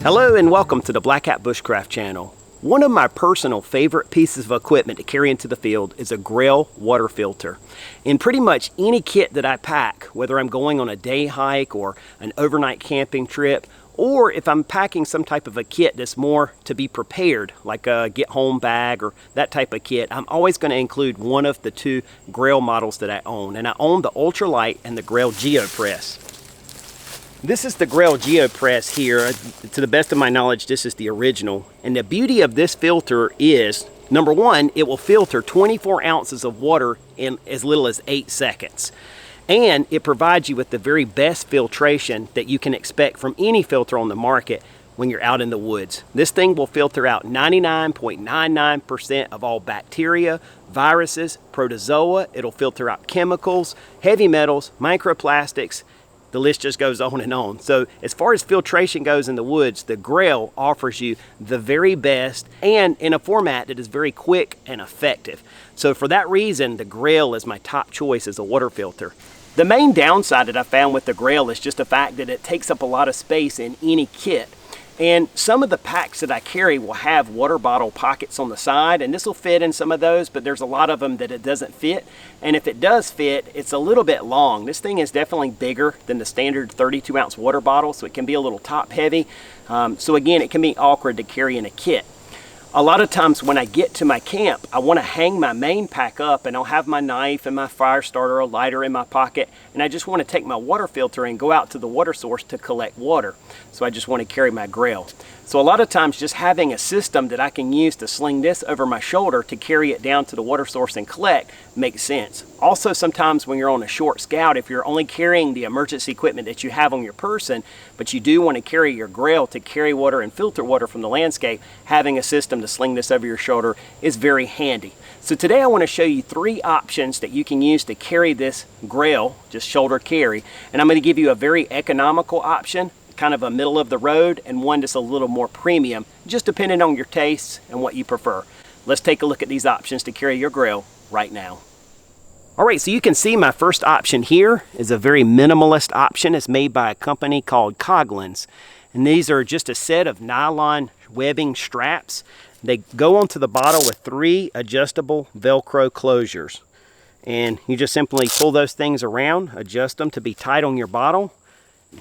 Hello and welcome to the Black Hat Bushcraft channel. One of my personal favorite pieces of equipment to carry into the field is a Grayl water filter. In pretty much any kit that I pack, whether I'm going on a day hike or an overnight camping trip, or if I'm packing some type of a kit that's more to be prepared, like a get home bag or that type of kit, I'm always going to include one of the two Grayl models that I own. And I own the Ultralight and the Grayl Geopress. This is the Grayl Geopress here. To the best of my knowledge, this is the original. And the beauty of this filter is, number one, it will filter 24 ounces of water in as little as 8 seconds. And it provides you with the very best filtration that you can expect from any filter on the market when you're out in the woods. This thing will filter out 99.99% of all bacteria, viruses, protozoa. It'll filter out chemicals, heavy metals, microplastics. The list just goes on and on. So as far as filtration goes in the woods, the Grayl offers you the very best and in a format that is very quick and effective. So for that reason, the Grayl is my top choice as a water filter. The main downside that I found with the Grayl is just the fact that it takes up a lot of space in any kit. And some of the packs that I carry will have water bottle pockets on the side, and this will fit in some of those, but there's a lot of them that it doesn't fit. And if it does fit, it's a little bit long. This thing is definitely bigger than the standard 32-ounce water bottle, so it can be a little top heavy. So again, it can be awkward to carry in a kit. A lot of times when I get to my camp, I want to hang my main pack up and I'll have my knife and my fire starter or lighter in my pocket, and I just want to take my water filter and go out to the water source to collect water. So I just want to carry my Grayl. So a lot of times just having a system that I can use to sling this over my shoulder to carry it down to the water source and collect makes sense. Also, sometimes when you're on a short scout, if you're only carrying the emergency equipment that you have on your person, but you do want to carry your Grayl to carry water and filter water from the landscape, having a system to sling this over your shoulder is very handy. So today I want to show you 3 options that you can use to carry this Grayl, just shoulder carry. And I'm going to give you a very economical option, kind of a middle of the road, and one that's a little more premium, just depending on your tastes and what you prefer. Let's take a look at these options to carry your Grayl right now. Alright, so you can see my first option here is a very minimalist option. It's made by a company called Coghlan. And these are just a set of nylon webbing straps. They go onto the bottle with 3 adjustable Velcro closures. And you just simply pull those things around, adjust them to be tight on your bottle.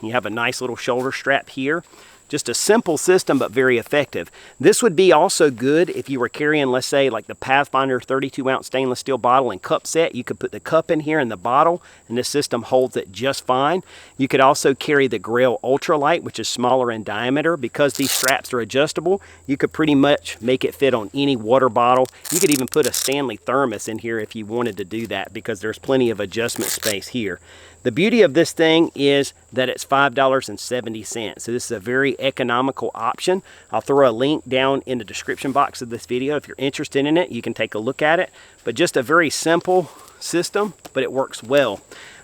You have a nice little shoulder strap here. Just a simple system, but very effective. This would be also good if you were carrying, let's say, like the Pathfinder 32-ounce stainless steel bottle and cup set. You could put the cup in here in the bottle, and this system holds it just fine. You could also carry the Grayl Ultralight, which is smaller in diameter. Because these straps are adjustable, you could pretty much make it fit on any water bottle. You could even put a Stanley thermos in here if you wanted to do that, because there's plenty of adjustment space here. The beauty of this thing is that it's $5.70. So this is a very economical option. I'll throw a link down in the description box of this video. If you're interested in it, you can take a look at it. But just a very simple system, but it works well.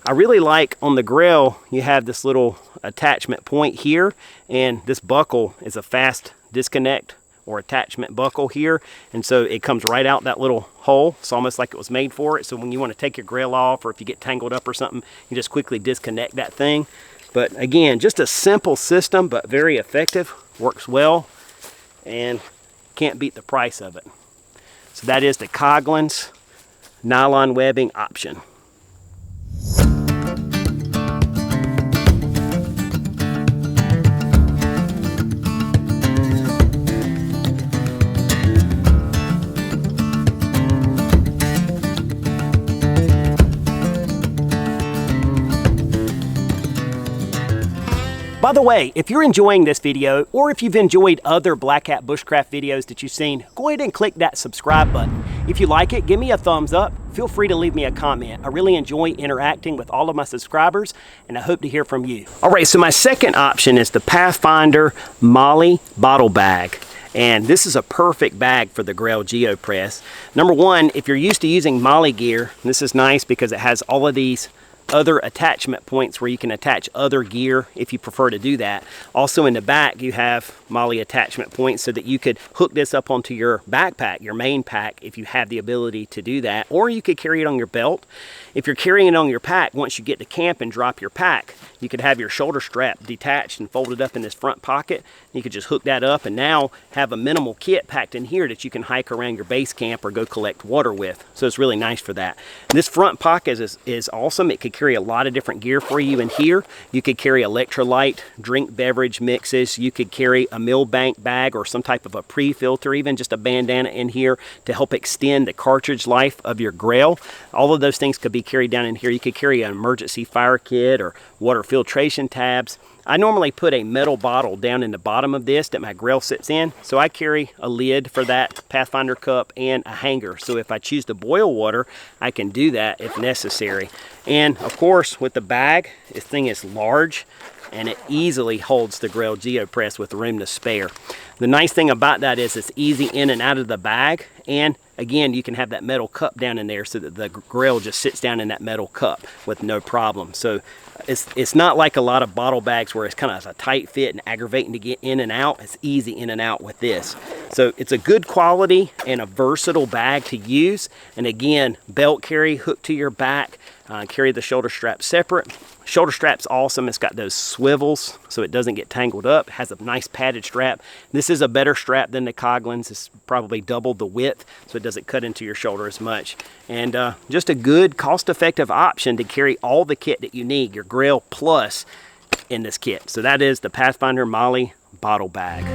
I really like on the Grayl, you have this little attachment point here, and this buckle is a fast disconnect or attachment buckle here, and so it comes right out that little hole. It's almost like it was made for it. So when you want to take your Grayl off, or if you get tangled up or something, you just quickly disconnect that thing. But again, just a simple system, but very effective, works well, and can't beat the price of it. So that is the Coghlan nylon webbing option. By the way, if you're enjoying this video, or if you've enjoyed other Black Hat Bushcraft videos that you've seen, go ahead and click that subscribe button. If you like it, give me a thumbs up. Feel free to leave me a comment. I really enjoy interacting with all of my subscribers, and I hope to hear from you. All right, so my second option is the Pathfinder MOLLE bottle bag. And this is a perfect bag for the Grayl Geopress. Number one, if you're used to using MOLLE gear, this is nice because it has all of these other attachment points where you can attach other gear if you prefer to do that. Also in the back you have MOLLE attachment points so that you could hook this up onto your backpack, your main pack, if you have the ability to do that, or you could carry it on your belt. If you're carrying it on your pack, once you get to camp and drop your pack, you could have your shoulder strap detached and folded up in this front pocket. You could just hook that up and now have a minimal kit packed in here that you can hike around your base camp or go collect water with. So it's really nice for that. And this front pocket is awesome. It could carry a lot of different gear for you in here. You could carry Ultralight, drink beverage mixes. You could carry a millbank bag or some type of a pre-filter, even just a bandana in here to help extend the cartridge life of your Grayl. All of those things could be carried down in here. You could carry an emergency fire kit or water filtration tabs. I normally put a metal bottle down in the bottom of this that my Grayl sits in, so I carry a lid for that Pathfinder cup and a hanger. So if I choose to boil water, I can do that if necessary. And of course, with the bag, this thing is large and it easily holds the Grayl Geopress with room to spare. The nice thing about that is it's easy in and out of the bag, and again, you can have that metal cup down in there so that the Grayl just sits down in that metal cup with no problem. So it's not like a lot of bottle bags where it's kind of a tight fit and aggravating to get in and out. It's easy in and out with this. So it's a good quality and a versatile bag to use. And again, belt carry, hook to your back, carry the shoulder strap separate. Shoulder strap's awesome. It's got those swivels so it doesn't get tangled up. It has a nice padded strap. This is a better strap than the Coghlans. It's probably double the width, so it doesn't cut into your shoulder as much. And just a good cost-effective option to carry all the kit that you need, your Grayl Plus, in this kit. So that is the Pathfinder MOLLE bottle bag.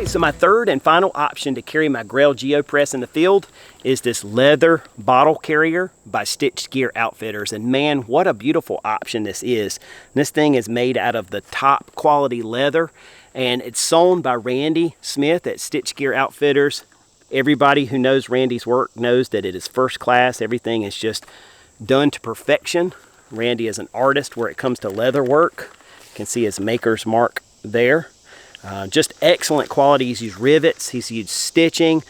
So my third and final option to carry my Grayl Geopress in the field is this leather bottle carrier by Stitched Gear Outfitters. And man, what a beautiful option this is. This thing is made out of the top quality leather, and it's sewn by Randy Smith at Stitched Gear Outfitters. Everybody who knows Randy's work knows that it is first class. Everything is just done to perfection. Randy is an artist where it comes to leather work. You can see his maker's mark there. Just excellent quality. He's used rivets, he's used stitching,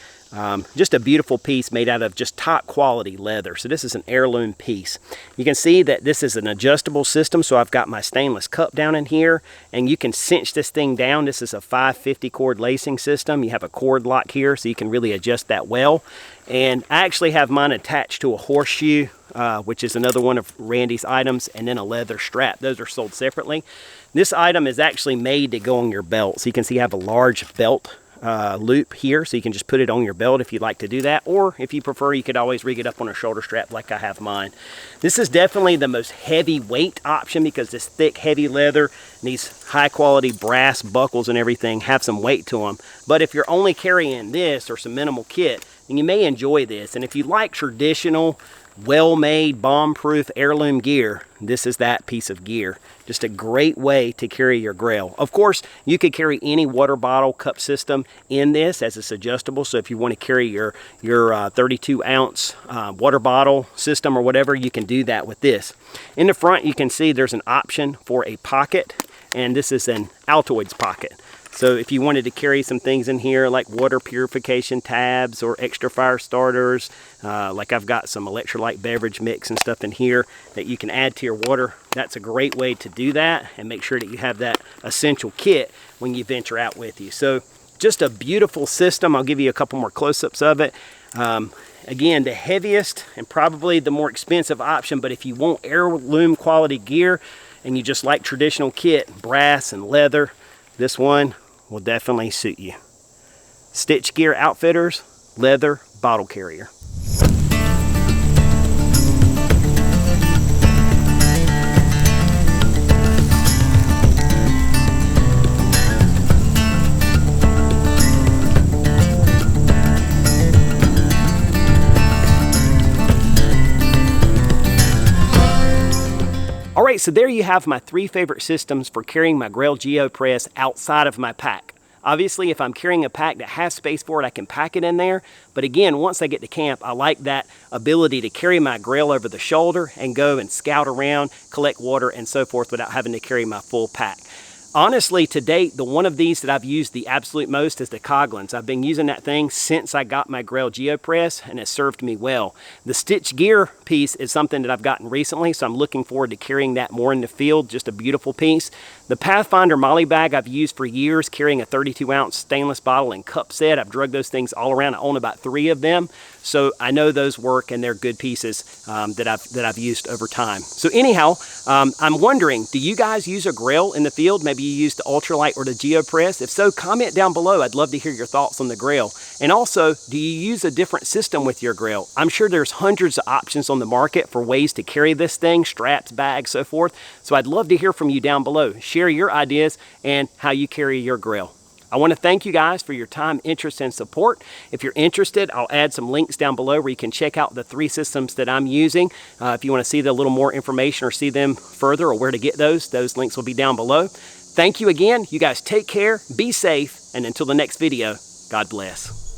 just a beautiful piece made out of just top quality leather. So this is an heirloom piece. You can see that this is an adjustable system, so I've got my stainless cup down in here, and you can cinch this thing down. This is a 550 cord lacing system. You have a cord lock here, so you can really adjust that well. And I actually have mine attached to a horseshoe, which is another one of Randy's items, and then a leather strap. Those are sold separately. This item is actually made to go on your belt. So you can see I have a large belt loop here, so you can just put it on your belt if you'd like to do that, or if you prefer, you could always rig it up on a shoulder strap like I have mine. This is definitely the most heavyweight option because this thick, heavy leather and these high quality brass buckles and everything have some weight to them. But if you're only carrying this or some minimal kit, then you may enjoy this. And if you like traditional, well-made, bomb-proof heirloom gear, this is that piece of gear. Just a great way to carry your Grayl. Of course, you could carry any water bottle cup system in this as it's adjustable. So if you want to carry your 32-ounce water bottle system or whatever, you can do that with this. In the front, you can see there's an option for a pocket, and this is an Altoids Pocket. So if you wanted to carry some things in here like water purification tabs or extra fire starters, like I've got some Ultralight beverage mix and stuff in here that you can add to your water, that's a great way to do that and make sure that you have that essential kit when you venture out with you. So just a beautiful system. I'll give you a couple more close-ups of it. Again, the heaviest and probably the more expensive option, but if you want heirloom quality gear and you just like traditional kit, brass and leather, this one will definitely suit you. Stitched Gear Outfitters leather bottle carrier. All right, so there you have my 3 favorite systems for carrying my Grayl Geopress outside of my pack. Obviously, if I'm carrying a pack that has space for it, I can pack it in there. But again, once I get to camp, I like that ability to carry my Grayl over the shoulder and go and scout around, collect water, and so forth without having to carry my full pack. Honestly, to date, the one of these that I've used the absolute most is the Coghlans. I've been using that thing since I got my Grayl Geopress, and it served me well. The stitch gear piece is something that I've gotten recently, so I'm looking forward to carrying that more in the field. Just a beautiful piece. The Pathfinder MOLLE bag I've used for years, carrying a 32-ounce stainless bottle and cup set. I've drug those things all around. I own about 3 of them, so I know those work, and they're good pieces that I've used over time. So anyhow, I'm wondering, do you guys use a Grayl in the field? Maybe you use the Ultralight or the Geopress? If so, comment down below. I'd love to hear your thoughts on the Grayl. And also, do you use a different system with your Grayl? I'm sure there's hundreds of options on the market for ways to carry this thing, straps, bags, so forth. So I'd love to hear from you down below. Share your ideas and how you carry your Grayl. I want to thank you guys for your time, interest, and support. If you're interested, I'll add some links down below where you can check out the 3 systems that I'm using. If you want to see a little more information or see them further or where to get those links will be down below. Thank you again. You guys take care, be safe, and until the next video, God bless.